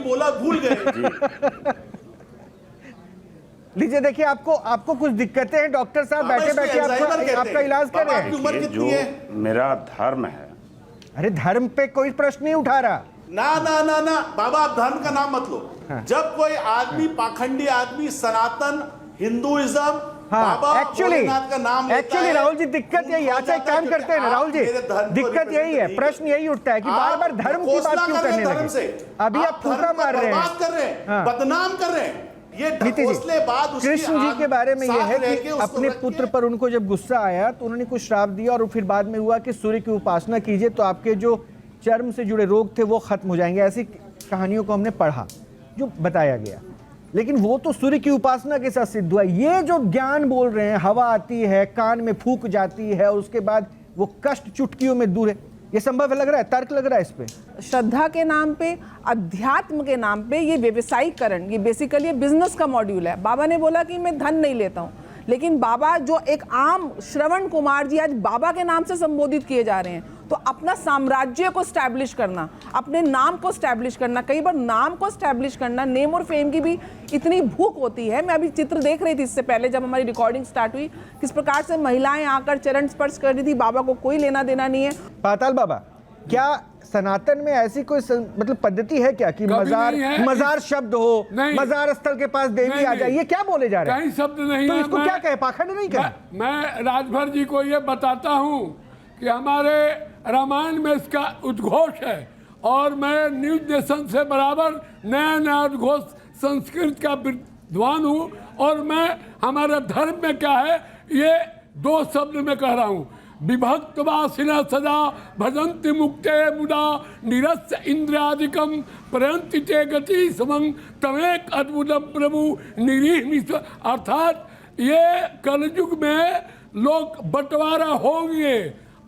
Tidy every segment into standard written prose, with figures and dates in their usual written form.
बोला भूल गए। लीजिए देखिए, आपको कुछ दिक्कतें हैं, डॉक्टर साहब बैठे बैठे आपका इलाज कर रहे हैं। उम्र कितनी है? मेरा धर्म है। अरे धर्म पे कोई प्रश्न नहीं उठा रहा। ना ना ना ना बाबा, आप धर्म का नाम मत लो। हाँ। जब कोई आदमी पाखंडी आदमी सनातन हिंदुइज्म हाँ, एक्चुअली राहुल जी दिक्कत यही है। अच्छा एक काम करते हैं ना राहुल जी, दिक्कत यही है, प्रश्न यही उठता है कि बार बार धर्म की बात क्यों करने लगे। अभी आप फूका मार रहे हैं, बदनाम कर रहे हैं। ये कृष्ण जी के बारे में यह है कि अपने पुत्र पर उनको जब गुस्सा आया तो उन्होंने कुछ श्राप दिया और फिर बाद में हुआ कि सूर्य की उपासना कीजिए तो आपके जो चर्म से जुड़े रोग थे वो खत्म हो जाएंगे। ऐसी कहानियों को हमने पढ़ा जो बताया गया, लेकिन वो तो सूर्य की उपासना के साथ सिद्ध हुआ। ये जो ज्ञान बोल रहे हैं, हवा आती है कान में फूंक जाती है और उसके बाद वो कष्ट चुटकियों में दूर है, ये संभव लग रहा है? तर्क लग रहा है इस पे? श्रद्धा के नाम पे, अध्यात्म के नाम पे ये व्यवसायीकरण, ये बेसिकली बिजनेस का मॉड्यूल है। बाबा ने बोला कि मैं धन नहीं लेता हूँ, लेकिन बाबा जो एक आम श्रवण कुमार जी आज बाबा के नाम से संबोधित किए जा रहे हैं, तो अपना साम्राज्य को स्टैब्लिश करना, अपने नाम को स्टैब्लिश करना, कई बार नाम को स्टैब्लिश करना, नेम और फेम की भी इतनी भूख होती है। मैं अभी चित्र देख रही थी इससे पहले जब हमारी रिकॉर्डिंग स्टार्ट हुई, किस प्रकार से महिलाएं आकर चरण स्पर्श कर रही थी, बाबा को कोई लेना देना नहीं है। पाताल बाबा, क्या सनातन में ऐसी कोई मतलब पद्धति है क्या कि मजार शब्द हो, मजार स्थल के पास देवी आ जाए? ये क्या बोले जा रहे हैं? कहीं शब्द नहीं तो है। इसको क्या कहे, पाखंड नहीं कहे? मैं राजभर जी को ये बताता हूँ कि हमारे रामायण में इसका उद्घोष है और मैं न्यूज नेशन से बराबर नया नया उद्घोष संस्कृत का विद्वान हूँ और मैं हमारे धर्म में क्या है ये 2 शब्द में कह रहा हूँ। विभक्त वासिना सदा भजन्ति मुक्ते मुदा निरस्य इंद्रियादिकम प्रयंति चे गति समं तमेक अद्भुतम प्रभु निरीह। अर्थात ये कलयुग में लोग बंटवारा होंगे,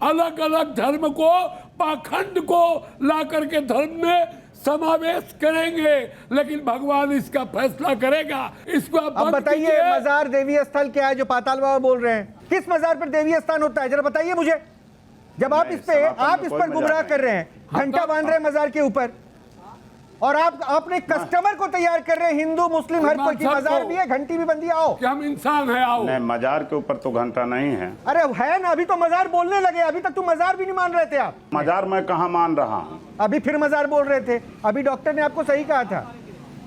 अलग अलग धर्म को, पाखंड को ला करके धर्म में समावेश करेंगे, लेकिन भगवान इसका फैसला करेगा। इसको अब बताइए, मजार देवी स्थल क्या है जो पाताल बाबा बोल रहे हैं? किस मजार पर देवी स्थान होता है, जरा बताइए मुझे। जब आप इस पर गुमराह कर रहे हैं, घंटा बांध रहे हैं मजार के ऊपर, और आपने कस्टमर को तैयार कर रहे हैं, हिंदू मुस्लिम हर कोई की मजार भी है, घंटी भी बंदी, आओ कि हम इंसान है, आओ। नहीं, मजार के ऊपर तो घंटा नहीं है। अरे है ना, अभी तो मजार बोलने लगे, अभी तक तुम मजार भी नहीं मान रहे थे आप। मजार मैं कहाँ मान रहा हूँ? अभी फिर मजार बोल रहे थे। अभी डॉक्टर ने आपको सही कहा था,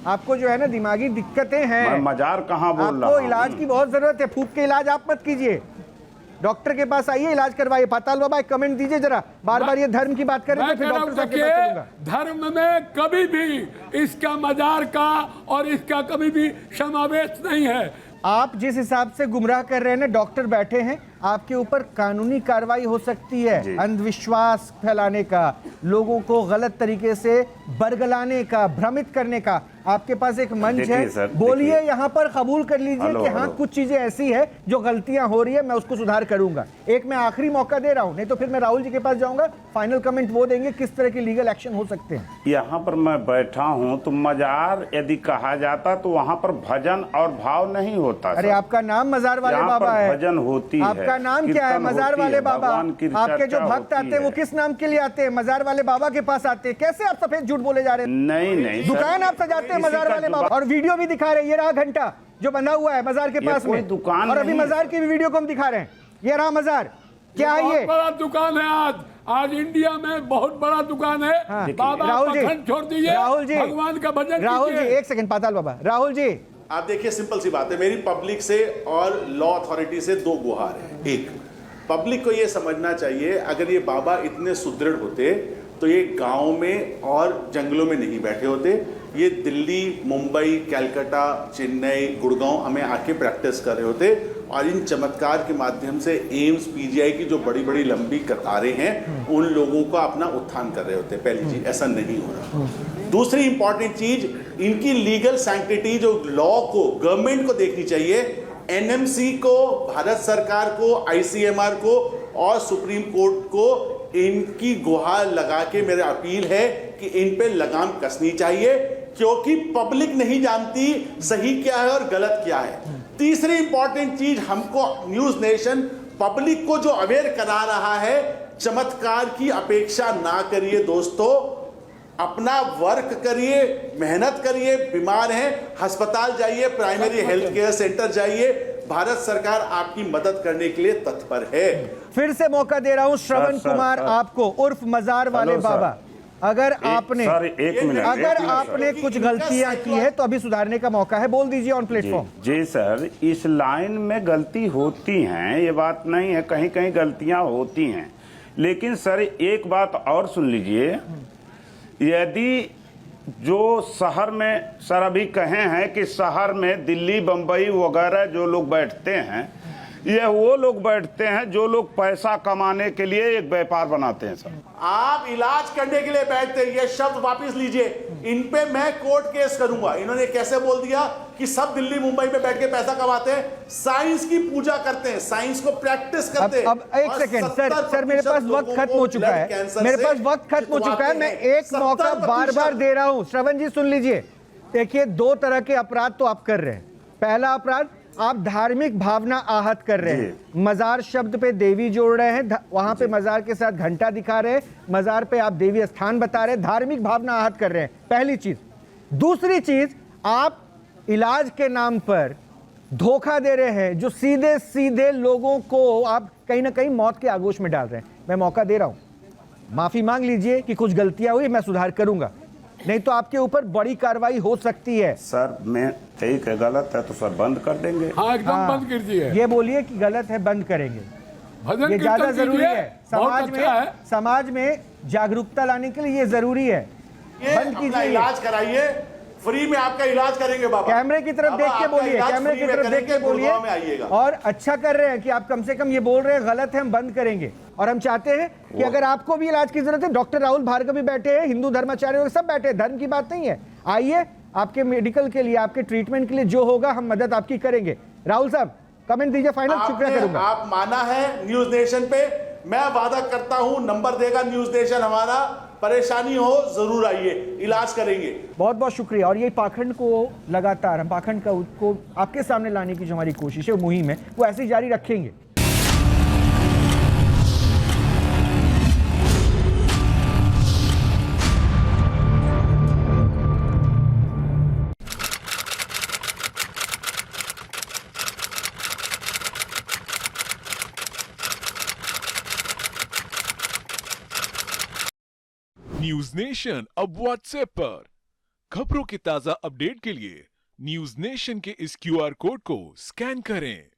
आपको जो है ना दिमागी दिक्कतें हैं। मैं मजार कहाँ बोल रहा हूँ? आपको इलाज की बहुत जरूरत है, फूक के इलाज आप मत कीजिए, डॉक्टर के पास आइए, इलाज करवाइए। पाताल बाबा एक कमेंट दीजिए जरा, बार बार ये धर्म की बात करें तो फिर डॉक्टर साहब के पास चलूंगा। धर्म में कभी भी इसका मजार का और इसका कभी भी समावेश नहीं है। आप जिस हिसाब से गुमराह कर रहे हैं ना, डॉक्टर बैठे हैं, आपके ऊपर कानूनी कार्रवाई हो सकती है, अंधविश्वास फैलाने का, लोगों को गलत तरीके से बरगलाने का, भ्रमित करने का। आपके पास एक मंच है, बोलिए, यहाँ पर कबूल कर लीजिए कि हाँ कुछ चीजें ऐसी है जो गलतियां हो रही है, मैं उसको सुधार करूंगा। एक मैं आखिरी मौका दे रहा हूं, नहीं तो फिर मैं राहुल जी के पास जाऊंगा, फाइनल कमेंट वो देंगे किस तरह की लीगल एक्शन हो सकते हैं। यहाँ पर मैं बैठा हूँ तो मजार यदि कहा जाता तो वहाँ पर भजन और भाव नहीं होता। अरे आपका नाम मजार वाले बाबा है, भजन होती है। आपका नाम क्या है? मजार वाले बाबा। आपके जो भक्त आते हैं वो किस नाम के लिए आते हैं? मजार वाले बाबा के पास आते हैं। कैसे आप सफेद झूठ बोले जा रहे हैं? नहीं, दुकान आप सजाते हैं मजार वाले बाबा, और वीडियो भी दिखा रहे हैं, ये रहा घंटा जो बंधा हुआ है मजार के पास में, दुकान, और अभी मजार की भी वीडियो को हम दिखा रहे हैं, ये रहा मजार। क्या है ये? बड़ा दुकान है आज इंडिया में, बहुत बड़ा दुकान है। हाँ, बाबा राहुल जी, छोड़ दीजिए, राहुल जी, भगवान का भजन राहुल जी, एक सेकंड पाताल बाबा, राहुल जी आप देखिए, सिंपल सी बात है, मेरी पब्लिक से और लॉ अथॉरिटी से 2 गुहार है। एक, पब्लिक को ये समझना चाहिए, अगर ये बाबा इतने सुदृढ़ होते तो ये गांव में और जंगलों में नहीं बैठे होते, ये दिल्ली, मुंबई, कलकत्ता, चेन्नई, गुड़गांव हमें आके प्रैक्टिस कर रहे होते, और इन चमत्कार के माध्यम से एम्स, पीजीआई की जो बड़ी बड़ी लंबी कतारें हैं उन लोगों का अपना उत्थान कर रहे होते। पहली चीज, ऐसा नहीं हो रहा। दूसरी इंपॉर्टेंट चीज, इनकी लीगल सैंक्टिटी जो लॉ को, गवर्नमेंट को देखनी चाहिए, एनएमसी को, भारत सरकार को, आईसीएमआर को और सुप्रीम कोर्ट को इनकी गुहार लगा के मेरी अपील है कि इन पे लगाम कसनी चाहिए, क्योंकि पब्लिक नहीं जानती सही क्या है और गलत क्या है। तीसरी इंपॉर्टेंट चीज, हमको न्यूज नेशन पब्लिक को जो अवेयर करा रहा है, चमत्कार की अपेक्षा ना करिए दोस्तों, अपना वर्क करिए, मेहनत करिए। बीमार हैं, अस्पताल जाइए, प्राइमरी हेल्थ केयर सेंटर जाइए। भारत सरकार आपकी मदद करने के लिए तत्पर है। फिर से मौका दे रहा हूं श्रवण सर, कुमार सर। आपको, उर्फ मजार वाले हेलो, सर। बाबा, अगर आपने सर, एक मिनट, अगर सर। आपने कुछ गलतियां की है तो अभी सुधारने का मौका है, बोल दीजिए ऑन प्लेटफॉर्म। जी सर, इस लाइन में गलती होती हैं, ये बात नहीं है, कहीं कहीं गलतियां होती हैं। लेकिन सर एक बात और सुन लीजिए, यदि जो शहर में सर अभी कहे हैं कि शहर में दिल्ली बम्बई वगैरह जो लोग बैठते हैं, ये वो लोग बैठते हैं जो लोग पैसा कमाने के लिए एक व्यापार बनाते हैं सर। आप इलाज करने के लिए बैठते हैं, ये शब्द वापस लीजिए। इन पे मैं कोर्ट केस करूंगा। इन्होंने कैसे बोल दिया कि सब दिल्ली मुंबई में बैठ के पैसा कमाते हैं, साइंस की पूजा करते हैं, साइंस को प्रैक्टिस करते हैं। अब एक सेकेंड सर, मेरे पास वक्त खत्म हो चुका है, मेरे पास वक्त खत्म हो चुका है। मैं एक मौका बार बार दे रहा हूं। श्रवण जी सुन लीजिए, देखिए दो तरह के अपराध तो आप कर रहे हैं। पहला अपराध, आप धार्मिक भावना आहत कर रहे हैं। मजार शब्द पे देवी जोड़ रहे हैं, वहां पे मजार के साथ घंटा दिखा रहे हैं, मजार पे आप देवी स्थान बता रहे हैं, धार्मिक भावना आहत कर रहे हैं, पहली चीज। दूसरी चीज, आप इलाज के नाम पर धोखा दे रहे हैं, जो सीधे सीधे लोगों को आप कहीं ना कहीं मौत के आगोश में डाल रहे हैं। मैं मौका दे रहा हूं, माफी मांग लीजिए कि कुछ गलतियां हुई, मैं सुधार करूंगा, नहीं तो आपके ऊपर बड़ी कार्रवाई हो सकती है। सर मैं ठीक है, गलत है तो सर बंद कर देंगे। हाँ एकदम बंद कर दिए। ये बोलिए कि गलत है, बंद करेंगे। भजन ये ज्यादा कीर्तन जरूरी कीजिए, है बहुत समाज अच्छा है। में, समाज में जागरूकता लाने के लिए ये जरूरी है। ये बंद अपना कीजिए। इलाज कराइए, फ्री में आपका इलाज करेंगे बाबा। कैमरे की तरफ बाबा, देख के आपका बोलिए, इलाज कैमरे फ्री की में तरफ देख करेंगे, के बोलिए। गुड़गांव में आइएगा। और अच्छा कर रहे हैं कि आप कम से कम ये बोल रहे हैं गलत है, हम बंद करेंगे। और हम चाहते हैं कि अगर आपको भी इलाज की जरूरत है, डॉक्टर राहुल भार्गव भी बैठे हैं, हिंदू धर्माचार्य सब बैठे हैं, धर्म की बात नहीं है। आइए, आपके मेडिकल के लिए, आपके ट्रीटमेंट के लिए जो होगा हम मदद आपकी करेंगे। राहुल साहब कमेंट दीजिए, फाइनल शुक्रिया करूंगा। आप माना है न्यूज नेशन पे, मैं वादा करता हूं नंबर देगा न्यूज नेशन हमारा। परेशानी हो जरूर आइए, इलाज करेंगे। बहुत बहुत शुक्रिया। और ये पाखंड को लगातार हम पाखंड को आपके सामने लाने की जो हमारी कोशिश है, वो मुहिम है, वो ऐसे ही जारी रखेंगे। न्यूज नेशन अब व्हाट्सएप पर खबरों के ताजा अपडेट के लिए न्यूज नेशन के इस क्यूआर कोड को स्कैन करें।